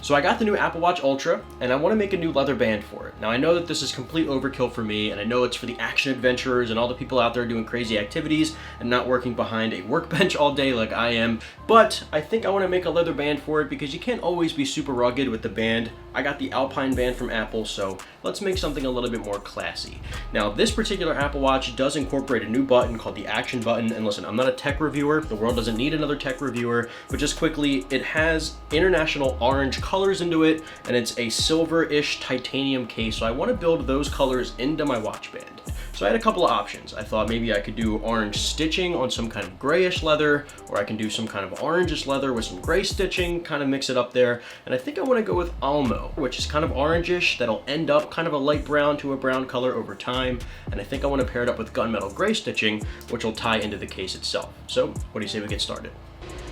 So I got the new Apple Watch Ultra, and I want to make a new leather band for it. Now I know that this is complete overkill for me, and I know it's for the action adventurers and all the people out there doing crazy activities and not working behind a workbench all day like I am, but I think I want to make a leather band for it because you can't always be super rugged with the band. I got the Alpine band from Apple, so let's make something a little bit more classy. Now this particular Apple Watch does incorporate a new button called the Action button, and listen, I'm not a tech reviewer, the world doesn't need another tech reviewer, but just quickly, it has international orange colors into it, and it's a silver-ish titanium case, so I want to build those colors into my watch band. So I had a couple of options. I thought maybe I could do orange stitching on some kind of grayish leather, or I can do some kind of orangish leather with some gray stitching, kind of mix it up there. And I think I want to go with Olmo, which is kind of orangish, that'll end up kind of a light brown to a brown color over time. And I think I want to pair it up with gunmetal gray stitching, which will tie into the case itself. So what do you say we get started?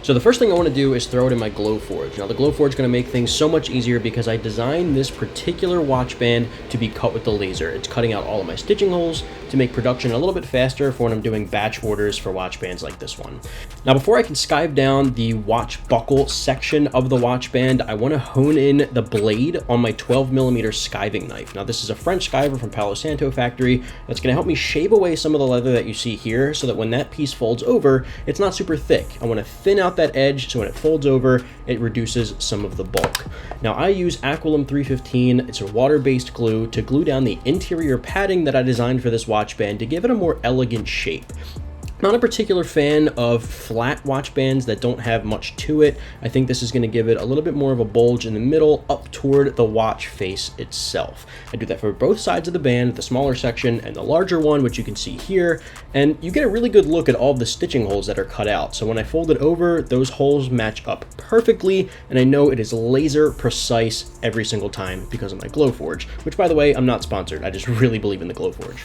So the first thing I want to do is throw it in my Glowforge. Now the Glowforge is going to make things so much easier because I designed this particular watch band to be cut with the laser. It's cutting out all of my stitching holes to make production a little bit faster for when I'm doing batch orders for watch bands like this one. Now before I can skive down the watch buckle section of the watch band, I want to hone in the blade on my 12mm skiving knife. Now this is a French skiver from Palo Santo factory that's going to help me shave away some of the leather that you see here so that when that piece folds over, it's not super thick. I want to thin out that edge so when it folds over, it reduces some of the bulk. Now I use Aquillim 315, it's a water-based glue to glue down the interior padding that I designed for this watch band to give it a more elegant shape. Not a particular fan of flat watch bands that don't have much to it. I think this is going to give it a little bit more of a bulge in the middle up toward the watch face itself. I do that for both sides of the band, the smaller section and the larger one, which you can see here, and you get a really good look at all of the stitching holes that are cut out. So when I fold it over, those holes match up perfectly, and I know it is laser precise every single time because of my Glowforge, which by the way, I'm not sponsored. I just really believe in the Glowforge.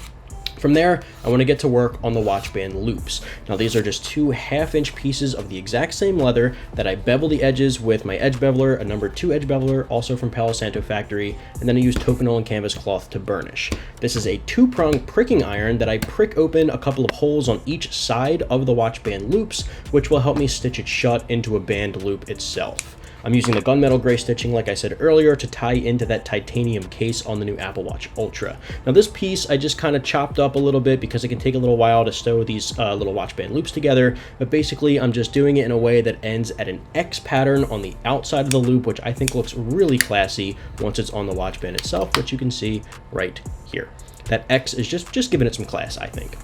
From there, I want to get to work on the watch band loops. Now these are just two 1/2-inch pieces of the exact same leather that I bevel the edges with my edge beveler, a number 2 edge beveler, also from Palo Santo factory, and then I use Tokonole and canvas cloth to burnish. This is a 2-prong pricking iron that I prick open a couple of holes on each side of the watch band loops, which will help me stitch it shut into a band loop itself. I'm using the gunmetal gray stitching, like I said earlier, to tie into that titanium case on the new Apple Watch Ultra. Now this piece I just kind of chopped up a little bit because it can take a little while to sew these little watch band loops together, but basically I'm just doing it in a way that ends at an X pattern on the outside of the loop, which I think looks really classy once it's on the watch band itself, which you can see right here. That X is just giving it some class, I think.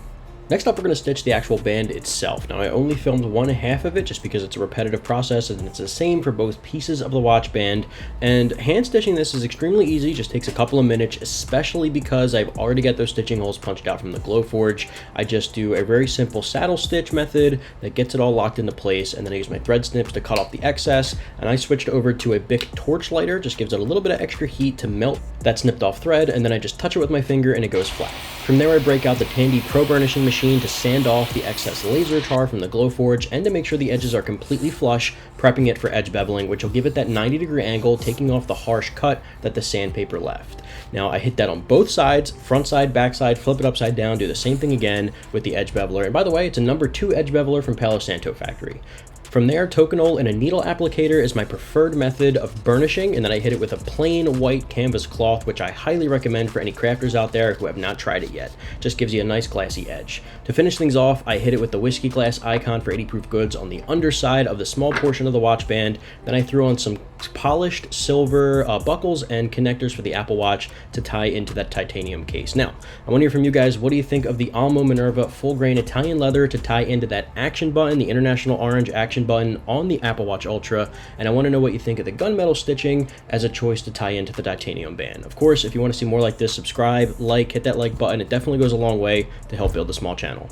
Next up, we're going to stitch the actual band itself. Now, I only filmed 1/2 of it just because it's a repetitive process and it's the same for both pieces of the watch band. And hand stitching this is extremely easy, just takes a couple of minutes, especially because I've already got those stitching holes punched out from the Glowforge. I just do a very simple saddle stitch method that gets it all locked into place, and then I use my thread snips to cut off the excess. And I switched over to a Bic torch lighter, just gives it a little bit of extra heat to melt that snipped off thread, and then I just touch it with my finger and it goes flat. From there, I break out the Tandy Pro Burnishing machine to sand off the excess laser char from the Glowforge and to make sure the edges are completely flush, prepping it for edge beveling, which will give it that 90-degree angle, taking off the harsh cut that the sandpaper left. Now I hit that on both sides, front side, back side, flip it upside down, do the same thing again with the edge beveler. And by the way, it's a number 2 edge beveler from Palo Santo factory. From there, Tokonole and a needle applicator is my preferred method of burnishing, and then I hit it with a plain white canvas cloth, which I highly recommend for any crafters out there who have not tried it yet. Just gives you a nice classy edge. To finish things off, I hit it with the whiskey glass icon for 80 proof goods on the underside of the small portion of the watch band. Then I threw on some polished silver buckles and connectors for the Apple Watch to tie into that titanium case. Now, I want to hear from you guys. What do you think of the Olmo Minerva full grain Italian leather to tie into that action button, the international orange action button on the Apple Watch Ultra? And I want to know what you think of the gunmetal stitching as a choice to tie into the titanium band. Of course, if you want to see more like this, subscribe, like, hit that like button. It definitely goes a long way to help build a small channel.